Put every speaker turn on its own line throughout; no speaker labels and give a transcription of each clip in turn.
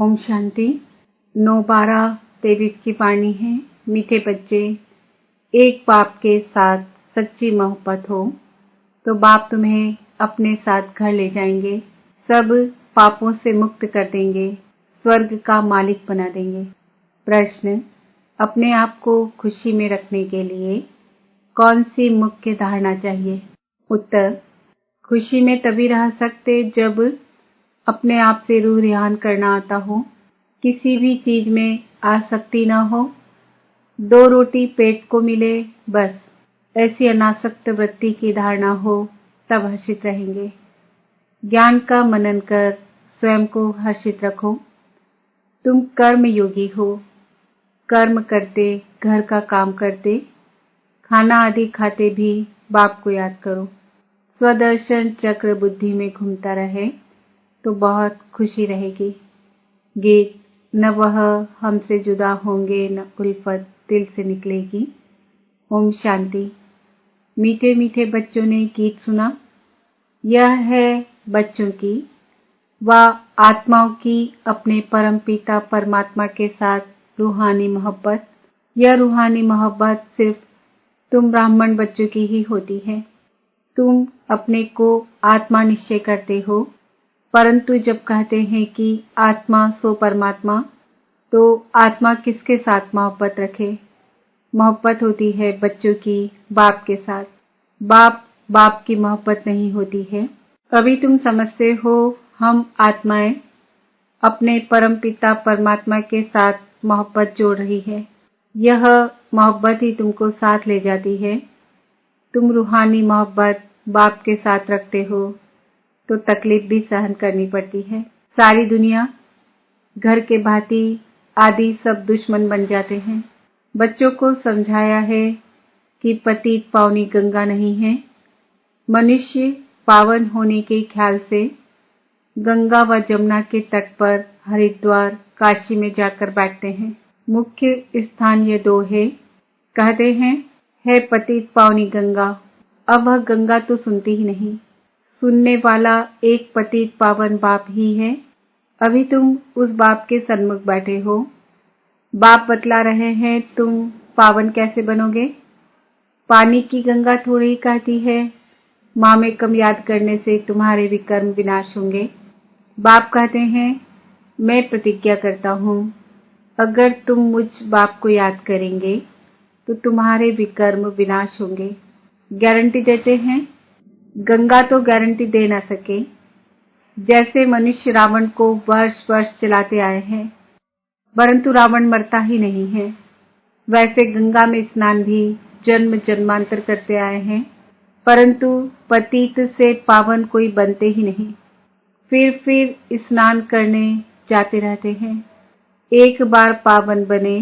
ओम शांति। 9/12/23 की वाणी है। मीठे बच्चे, एक बाप के साथ सच्ची मोहब्बत हो तो बाप तुम्हें अपने साथ घर ले जाएंगे, सब पापों से मुक्त कर देंगे, स्वर्ग का मालिक बना देंगे। प्रश्न: अपने आप को खुशी में रखने के लिए कौन सी मुख्य धारणा चाहिए? उत्तर: खुशी में तभी रह सकते जब अपने आप से रूह रिहान करना आता हो, किसी भी चीज में आसक्ति न हो, 2 रोटी पेट को मिले बस, ऐसी अनासक्त वृत्ति की धारणा हो, तब हर्षित रहेंगे। ज्ञान का मनन कर स्वयं को हर्षित रखो। तुम कर्म योगी हो, कर्म करते, घर का काम करते, खाना आदि खाते भी बाप को याद करो। स्वदर्शन चक्र बुद्धि में घूमता रहे तो बहुत खुशी रहेगी। गीत: न वह हमसे जुदा होंगे, न उल्फत दिल से निकलेगी। ओम शांति। मीठे मीठे बच्चों ने गीत सुना। यह है बच्चों की व आत्माओं की अपने परम पिता परमात्मा के साथ रूहानी मोहब्बत। यह रूहानी मोहब्बत सिर्फ तुम ब्राह्मण बच्चों की ही होती है। तुम अपने को आत्मा निश्चय करते हो, परंतु जब कहते हैं कि आत्मा सो परमात्मा, तो आत्मा किसके साथ मोहब्बत रखे? मोहब्बत होती है बच्चों की बाप के साथ। बाप की मोहब्बत नहीं होती है। अभी तुम समझते हो हम आत्माएं अपने परम पिता परमात्मा के साथ मोहब्बत जोड़ रही है। यह मोहब्बत ही तुमको साथ ले जाती है। तुम रूहानी मोहब्बत बाप के साथ रखते हो तो तकलीफ भी सहन करनी पड़ती है। सारी दुनिया, घर के भांति आदि सब दुश्मन बन जाते हैं। बच्चों को समझाया है कि पतित पावनी गंगा नहीं है। मनुष्य पावन होने के ख्याल से गंगा व जमुना के तट पर हरिद्वार, काशी में जाकर बैठते हैं। मुख्य स्थान ये 2 है। कहते हैं, है पतित पावनी गंगा। अब वह गंगा तो सुनती ही नहीं। सुनने वाला एक पतित पावन बाप ही है। अभी तुम उस बाप के सन्मुख बैठे हो। बाप बतला रहे हैं तुम पावन कैसे बनोगे। पानी की गंगा थोड़ी ही कहती है मामेकम याद करने से तुम्हारे विकर्म विनाश होंगे। बाप कहते हैं, मैं प्रतिज्ञा करता हूँ, अगर तुम मुझ बाप को याद करेंगे तो तुम्हारे विकर्म विनाश होंगे। गारंटी देते हैं। गंगा तो गारंटी दे ना सके। जैसे मनुष्य रावण को वर्ष वर्ष चलाते आए हैं, परंतु रावण मरता ही नहीं है, वैसे गंगा में स्नान भी जन्म जन्मांतर करते आए हैं, परंतु पतित से पावन कोई बनते ही नहीं। फिर स्नान करने जाते रहते हैं। एक बार पावन बने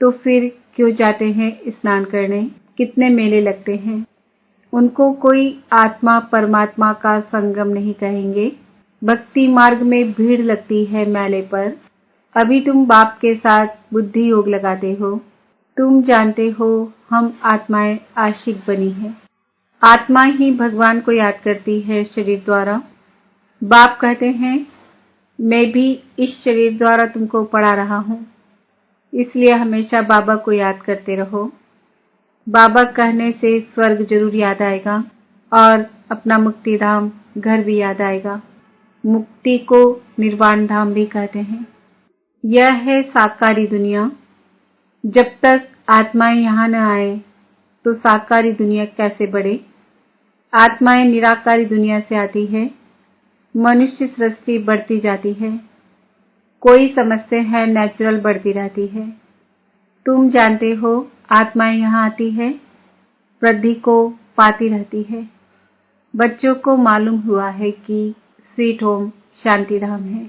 तो फिर क्यों जाते हैं स्नान करने? कितने मेले लगते हैं। उनको कोई आत्मा परमात्मा का संगम नहीं कहेंगे। भक्ति मार्ग में भीड़ लगती है मेले पर। अभी तुम बाप के साथ बुद्धि योग लगाते हो। तुम जानते हो हम आत्माएं आशिक बनी है। आत्मा ही भगवान को याद करती है शरीर द्वारा। बाप कहते हैं, मैं भी इस शरीर द्वारा तुमको पढ़ा रहा हूँ, इसलिए हमेशा बाबा को याद करते रहो। बाबा कहने से स्वर्ग जरूर याद आएगा और अपना मुक्ति धाम घर भी याद आएगा। मुक्ति को निर्वाण धाम भी कहते हैं। यह है साकारी दुनिया। जब तक आत्माएं यहाँ न आए तो साकारी दुनिया कैसे बढ़े? आत्माएं निराकारी दुनिया से आती है। मनुष्य सृष्टि बढ़ती जाती है। कोई समझते हैं नेचुरल बढ़ती रहती है। तुम जानते हो आत्माएं यहाँ आती है, वृद्धि को पाती रहती है। बच्चों को मालूम हुआ है कि स्वीट होम शांति धाम है।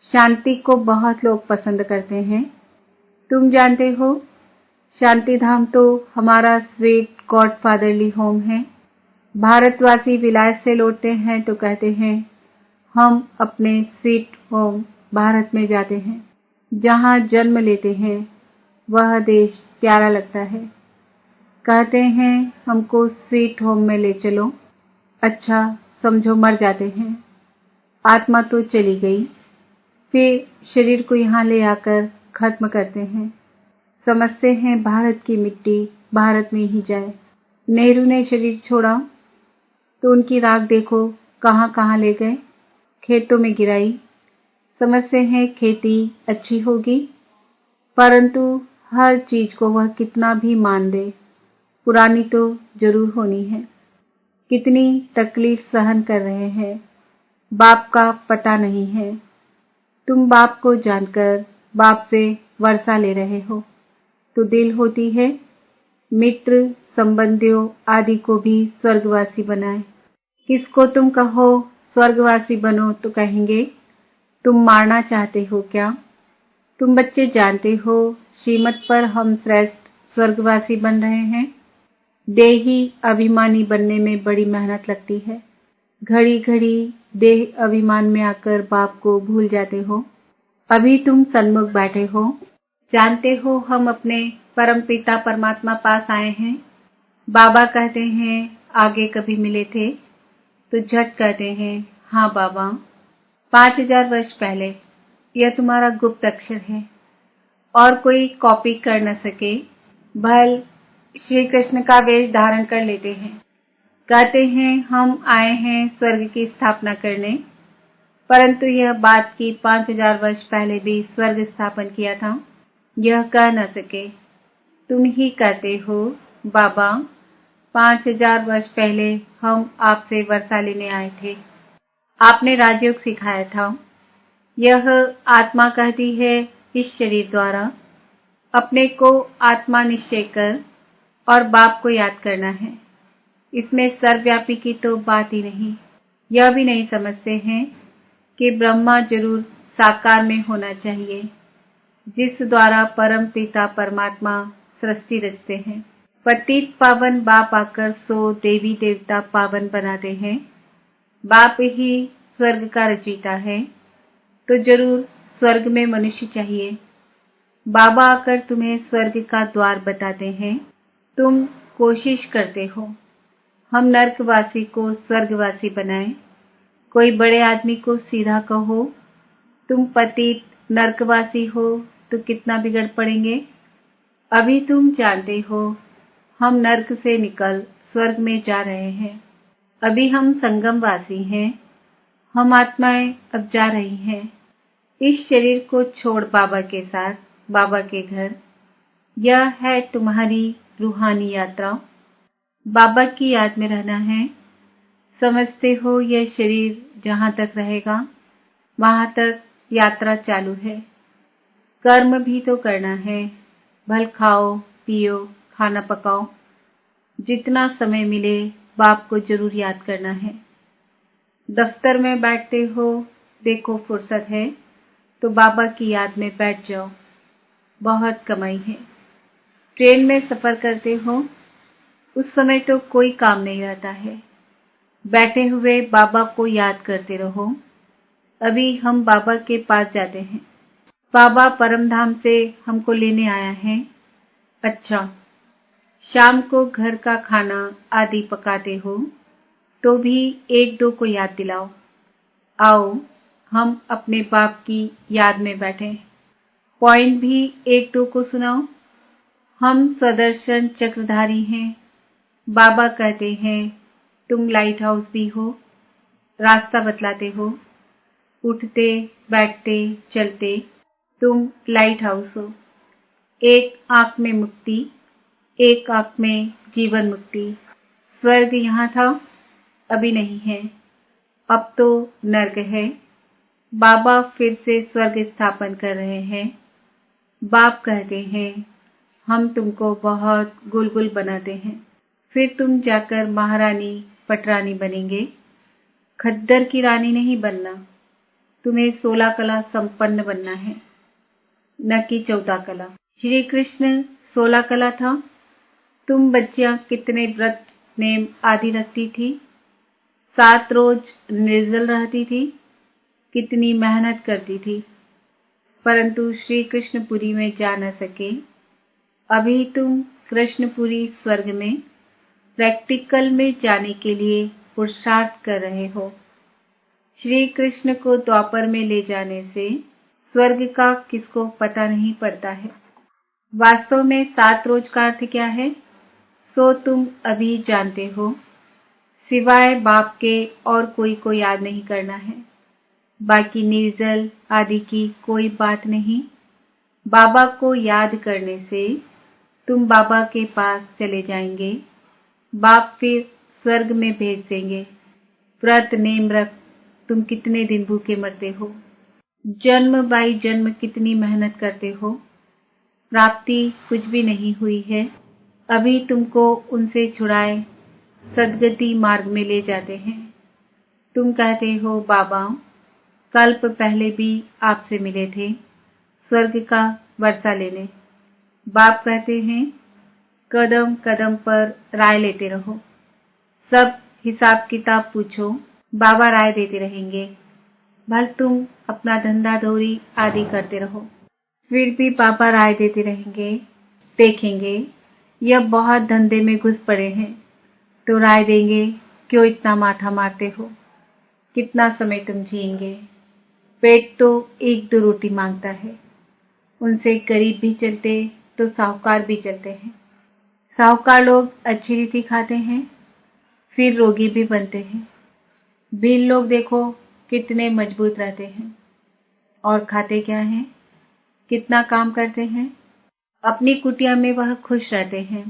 शांति को बहुत लोग पसंद करते हैं। तुम जानते हो शांति धाम तो हमारा स्वीट गॉडफादरली होम है। भारतवासी विलायत से लौटते हैं तो कहते हैं हम अपने स्वीट होम भारत में जाते हैं। जहाँ जन्म लेते हैं वह देश प्यारा लगता है। कहते हैं हमको स्वीट होम में ले चलो। अच्छा समझो मर जाते हैं। आत्मा तो चली गई, फिर शरीर को यहाँ ले आकर खत्म करते हैं। समझते हैं भारत की मिट्टी भारत में ही जाए। नेहरू ने शरीर छोड़ा तो उनकी राख देखो कहाँ कहाँ ले गए, खेतों में गिराई। समझते हैं खेती अच्छी होगी, परंतु हर चीज को वह कितना भी मान दे, पुरानी तो जरूर होनी है। कितनी तकलीफ सहन कर रहे हैं, बाप का पता नहीं है। तुम बाप को जानकर बाप से वर्षा ले रहे हो तो दिल होती है मित्र संबंधियों आदि को भी स्वर्गवासी बनाए। किसको तुम कहो स्वर्गवासी बनो तो कहेंगे तुम मारना चाहते हो क्या? तुम बच्चे जानते हो श्रीमत पर हम श्रेष्ठ स्वर्गवासी बन रहे हैं। देही अभिमानी बनने में बड़ी मेहनत लगती है। घड़ी घड़ी देह अभिमान में आकर बाप को भूल जाते हो। अभी तुम सन्मुख बैठे हो, जानते हो हम अपने परमपिता परमात्मा पास आए हैं। बाबा कहते हैं आगे कभी मिले थे तो झट कहते हैं हाँ बाबा, 5000 वर्ष पहले। यह तुम्हारा गुप्त अक्षर है और कोई कॉपी कर न सके। भल श्री कृष्ण का वेश धारण कर लेते हैं, कहते हैं हम आए हैं स्वर्ग की स्थापना करने, परंतु यह बात की 5000 वर्ष पहले भी स्वर्ग स्थापन किया था, यह कह न सके। तुम ही कहते हो बाबा 5000 वर्ष पहले हम आपसे वर्षा लेने आए थे, आपने राजयोग सिखाया था। यह आत्मा कहती है इस शरीर द्वारा अपने को आत्मा निश्चय कर और बाप को याद करना है। इसमें सर्वव्यापी की तो बात ही नहीं। यह भी नहीं समझते हैं कि ब्रह्मा जरूर साकार में होना चाहिए, जिस द्वारा परम पिता परमात्मा सृष्टि रचते हैं। पतित पावन बाप आकर सो देवी देवता पावन बनाते हैं। बाप ही स्वर्ग का रचयिता है तो जरूर स्वर्ग में मनुष्य चाहिए। बाबा आकर तुम्हें स्वर्ग का द्वार बताते हैं। तुम कोशिश करते हो हम नरकवासी को स्वर्गवासी बनाएं। कोई बड़े आदमी को सीधा कहो तुम पतित नरकवासी हो तो कितना बिगड़ पड़ेंगे। अभी तुम जानते हो हम नरक से निकल स्वर्ग में जा रहे हैं। अभी हम संगमवासी हैं, हम आत्माएं अब जा रही हैं इस शरीर को छोड़ बाबा के साथ बाबा के घर। यह है तुम्हारी रूहानी यात्रा। बाबा की याद में रहना है। समझते हो यह शरीर जहां तक रहेगा वहां तक यात्रा चालू है। कर्म भी तो करना है। भल खाओ पियो खाना पकाओ। जितना समय मिले बाप को जरूर याद करना है। दफ्तर में बैठते हो, देखो फुर्सत है तो बाबा की याद में बैठ जाओ, बहुत कमाई है। ट्रेन में सफर करते हो, उस समय तो कोई काम नहीं रहता है, बैठे हुए बाबा को याद करते रहो। अभी हम बाबा के पास जाते हैं। बाबा परमधाम से हमको लेने आया है। अच्छा, शाम को घर का खाना आदि पकाते हो तो भी एक दो को याद दिलाओ। आओ हम अपने बाप की याद में बैठे। पॉइंट भी एक दो को सुनाओ। हम स्वदर्शन चक्रधारी हैं। बाबा कहते हैं तुम लाइट हाउस भी हो, रास्ता बतलाते हो। उठते बैठते चलते तुम लाइट हाउस हो। एक आंख में मुक्ति, एक आंख में जीवन मुक्ति। स्वर्ग यहाँ था, अभी नहीं है, अब तो नर्क है। बाबा फिर से स्वर्ग स्थापन कर रहे हैं। बाप कहते हैं हम तुमको बहुत गुलगुल बनाते हैं, फिर तुम जाकर महारानी पटरानी बनेंगे। खद्दर की रानी नहीं बनना, तुम्हें 16 कला संपन्न बनना है, न कि 14 कला। श्री कृष्ण 16 कला था। तुम बच्चियां कितने व्रत नेम आदि रखती थी, 7 रोज निर्जल रहती थी, कितनी मेहनत करती थी, परंतु श्री कृष्णपुरी में जा न सके। अभी तुम कृष्णपुरी स्वर्ग में प्रैक्टिकल में जाने के लिए पुरुषार्थ कर रहे हो। श्री कृष्ण को द्वापर में ले जाने से स्वर्ग का किसको पता नहीं पड़ता है। वास्तव में 7 रोज का अर्थ क्या है, सो तुम अभी जानते हो। सिवाय बाप के और कोई को याद नहीं करना है। बाकी निर्जल आदि की कोई बात नहीं। बाबा को याद करने से तुम बाबा के पास चले जाएंगे। बाप फिर स्वर्ग में भेज देंगे। व्रत नेम रख तुम कितने दिन भूखे मरते हो, जन्म बाई जन्म कितनी मेहनत करते हो, प्राप्ति कुछ भी नहीं हुई है। अभी तुमको उनसे छुड़ाए सदगति मार्ग में ले जाते हैं। तुम कहते हो बाबा कल्प पहले भी आपसे मिले थे स्वर्ग का वर्षा लेने। बाप कहते हैं कदम कदम पर राय लेते रहो, सब हिसाब किताब पूछो, बाबा राय देते रहेंगे। भल तुम अपना धंधा धोरी आदि करते रहो, फिर भी बाबा राय देते रहेंगे। देखेंगे यह बहुत धंधे में घुस पड़े हैं तो राय देंगे क्यों इतना माथा मारते हो, कितना समय तुम जिएंगे। पेट तो 1-2 रोटी मांगता है, उनसे गरीब भी चलते तो साहूकार भी चलते हैं। साहूकार लोग अच्छी रीति खाते हैं फिर रोगी भी बनते हैं। भील लोग देखो कितने मजबूत रहते हैं और खाते क्या हैं, कितना काम करते हैं। अपनी कुटिया में वह खुश रहते हैं।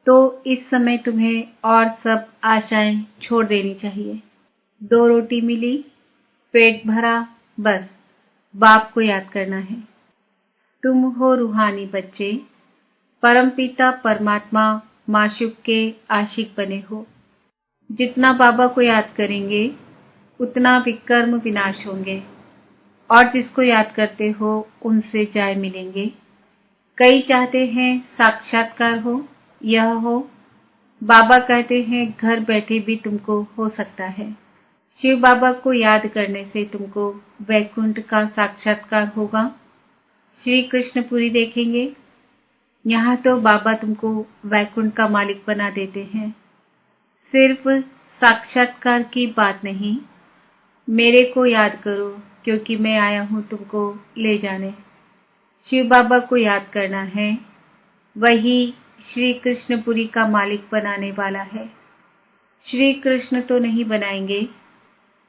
तो इस समय तुम्हें और सब आशाएं छोड़ देनी चाहिए। 2 रोटी मिली, पेट भरा, बस बाप को याद करना है। तुम हो रूहानी बच्चे, परमपिता परमात्मा माशूक के आशिक बने हो। जितना बाबा को याद करेंगे उतना विकर्म विनाश होंगे और जिसको याद करते हो उनसे जाय मिलेंगे। कई चाहते हैं साक्षात्कार हो, यह हो। बाबा कहते हैं घर बैठे भी तुमको हो सकता है। शिव बाबा को याद करने से तुमको वैकुंठ का साक्षात्कार होगा। श्री कृष्णपुरी देखेंगे। यहाँ तो बाबा तुमको वैकुंठ का मालिक बना देते हैं। सिर्फ साक्षात्कार की बात नहीं, मेरे को याद करो क्योंकि मैं आया हूँ तुमको ले जाने। शिव बाबा को याद करना है, वही श्री कृष्णपुरी का मालिक बनाने वाला है। श्री कृष्ण तो नहीं बनाएंगे।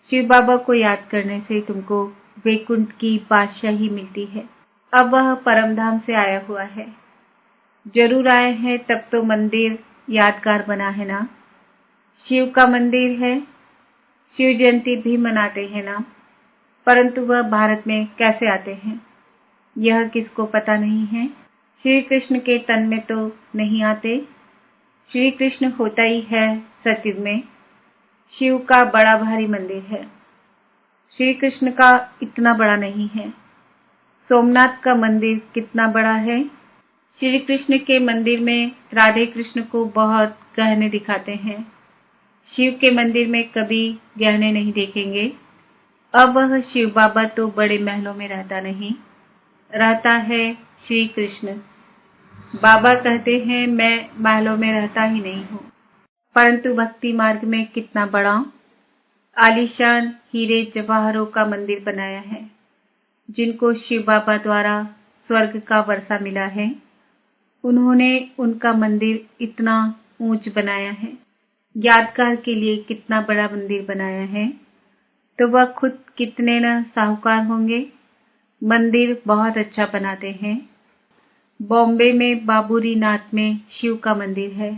शिव बाबा को याद करने से तुमको वैकुंठ की बादशाही मिलती है। अब वह परमधाम से आया हुआ है। जरूर आए हैं तब तो मंदिर यादगार बना है ना। शिव का मंदिर है, शिव जयंती भी मनाते हैं ना, परंतु वह भारत में कैसे आते हैं यह किसको पता नहीं है। श्री कृष्ण के तन में तो नहीं आते। श्री कृष्ण होता ही है सतयुग में। शिव का बड़ा भारी मंदिर है, श्री कृष्ण का इतना बड़ा नहीं है। सोमनाथ का मंदिर कितना बड़ा है। श्री कृष्ण के मंदिर में राधे कृष्ण को बहुत गहने दिखाते हैं। शिव के मंदिर में कभी गहने नहीं देखेंगे। अब वह शिव बाबा तो बड़े महलों में रहता नहीं, रहता है श्री कृष्ण। बाबा कहते हैं मैं महलों में रहता ही नहीं हूँ, परंतु भक्ति मार्ग में कितना बड़ा आलीशान हीरे जवाहरों का मंदिर बनाया है। जिनको शिव बाबा द्वारा स्वर्ग का वर्षा मिला है, उन्होंने उनका मंदिर इतना ऊंच बनाया है। यादगार के लिए कितना बड़ा मंदिर बनाया है, तो वह खुद कितने न साहूकार होंगे। मंदिर बहुत अच्छा बनाते हैं। बॉम्बे में बाबूरी नाथ में शिव का मंदिर है।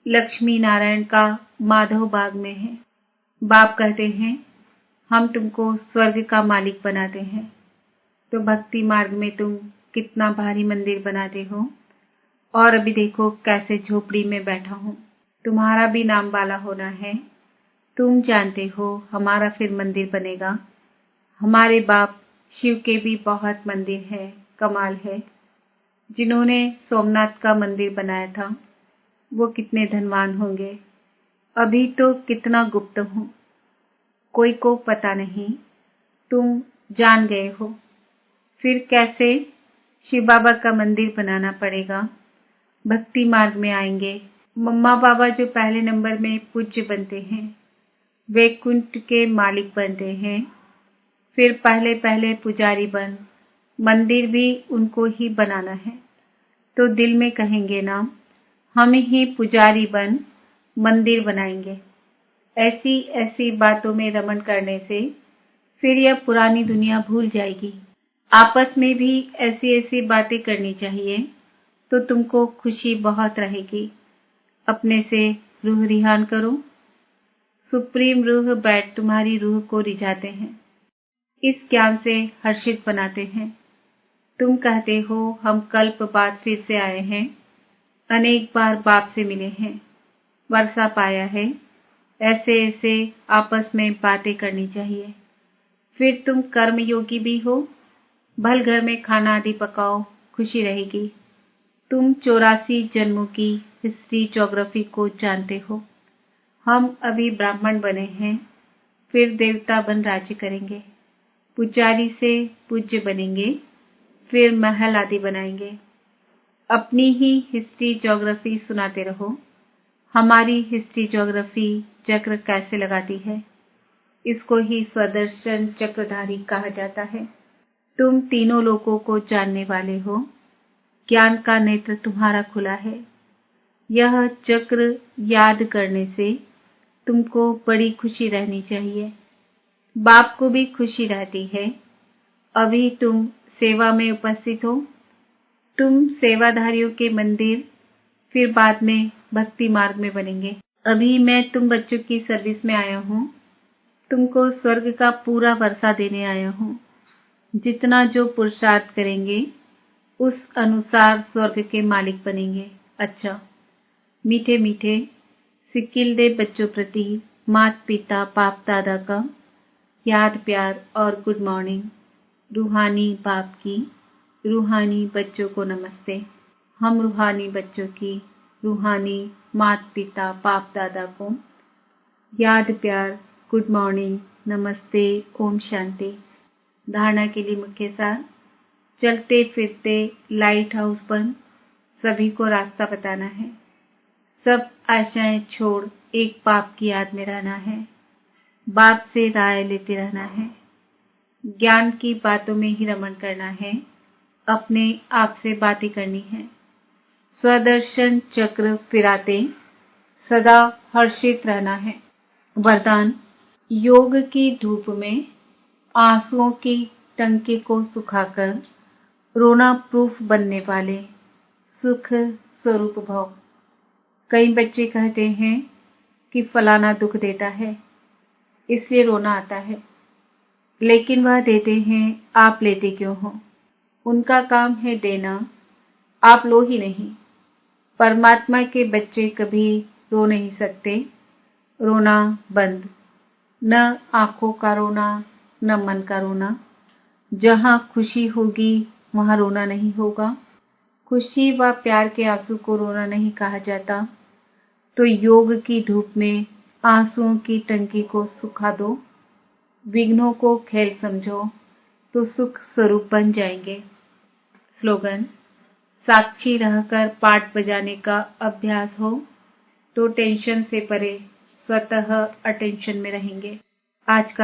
लक्ष्मी नारायण का माधव बाग में है। बाप कहते हैं हम तुमको स्वर्ग का मालिक बनाते हैं, तो भक्ति मार्ग में तुम कितना भारी मंदिर बनाते हो। और अभी देखो कैसे झोपड़ी में बैठा हूँ। तुम्हारा भी नाम वाला होना है। तुम जानते हो हमारा फिर मंदिर बनेगा। हमारे बाप शिव के भी बहुत मंदिर है, कमाल है। जिन्होंने सोमनाथ का मंदिर बनाया था वो कितने धनवान होंगे। अभी तो कितना गुप्त हूँ, कोई को पता नहीं। तुम जान गए हो, फिर कैसे शिव बाबा का मंदिर बनाना पड़ेगा। भक्ति मार्ग में आएंगे। मम्मा बाबा जो पहले नंबर में पूज्य बनते हैं, वैकुंठ के मालिक बनते हैं। फिर पहले पहले पुजारी बन, मंदिर भी उनको ही बनाना है। तो दिल में कहेंगे ना, हम ही पुजारी बन मंदिर बनाएंगे। ऐसी ऐसी बातों में रमण करने से फिर यह पुरानी दुनिया भूल जाएगी। आपस में भी ऐसी ऐसी बातें करनी चाहिए तो तुमको खुशी बहुत रहेगी। अपने से रूह रिहान करो। सुप्रीम रूह बैठ तुम्हारी रूह को रिझाते हैं, इस ज्ञान से हर्षित बनाते हैं। तुम कहते हो हम कल्प बाद फिर से आए हैं, अनेक बार बाप से मिले हैं, वर्षा पाया है। ऐसे ऐसे आपस में बातें करनी चाहिए। फिर तुम कर्मयोगी भी हो। भल घर में खाना आदि पकाओ, खुशी रहेगी। तुम 84 जन्मों की हिस्ट्री ज्योग्राफी को जानते हो। हम अभी ब्राह्मण बने हैं, फिर देवता बन राज्य करेंगे। पुजारी से पूज्य बनेंगे, फिर महल आदि बनाएंगे। अपनी ही हिस्ट्री ज्योग्राफी सुनाते रहो। हमारी हिस्ट्री ज्योग्राफी चक्र कैसे लगाती है, इसको ही स्वदर्शन चक्रधारी कहा जाता है। तुम तीनों लोगों को जानने वाले हो। ज्ञान का नेत्र तुम्हारा खुला है। यह चक्र याद करने से तुमको बड़ी खुशी रहनी चाहिए। बाप को भी खुशी रहती है। अभी तुम सेवा में उपस्थित हो। तुम सेवाधारियों के मंदिर फिर बाद में भक्ति मार्ग में बनेंगे। अभी मैं तुम बच्चों की सर्विस में आया हूँ। तुमको स्वर्ग का पूरा वर्षा देने आया हूँ। जितना जो पुरुषार्थ करेंगे उस अनुसार स्वर्ग के मालिक बनेंगे। अच्छा, मीठे मीठे सिक्किल दे बच्चों प्रति माता पिता बाप दादा का याद प्यार और गुड मॉर्निंग। रूहानी बाप की रूहानी बच्चों को नमस्ते। हम रूहानी बच्चों की रूहानी माता पिता बाप दादा को याद प्यार गुड मॉर्निंग नमस्ते ओम शांति। धारणा के लिए मुख्य सार, चलते फिरते लाइट हाउस बन सभी को रास्ता बताना है। सब आशाएं छोड़ एक बाप की याद में रहना है। बाप से राय लेते रहना है। ज्ञान की बातों में ही रमण करना है। अपने आप से बातें करनी है। स्वदर्शन चक्र फिराते सदा हर्षित रहना है। वरदान, योग की धूप में आंसुओं की टंकी को सुखाकर रोना प्रूफ बनने वाले सुख स्वरूप भव। कई बच्चे कहते हैं कि फलाना दुख देता है इसलिए रोना आता है, लेकिन वह देते हैं, आप लेते क्यों हो? उनका काम है देना, आप लो ही नहीं। परमात्मा के बच्चे कभी रो नहीं सकते। रोना बंद। न आंखों का रोना, न मन का रोना। जहां खुशी होगी वहां रोना नहीं होगा। खुशी व प्यार के आंसू को रोना नहीं कहा जाता। तो योग की धूप में आंसुओं की टंकी को सुखा दो। विघ्नों को खेल समझो तो सुख स्वरूप बन जाएंगे। स्लोगन, साक्षी रहकर पाठ बजाने का अभ्यास हो तो टेंशन से परे स्वतः अटेंशन में रहेंगे। आज का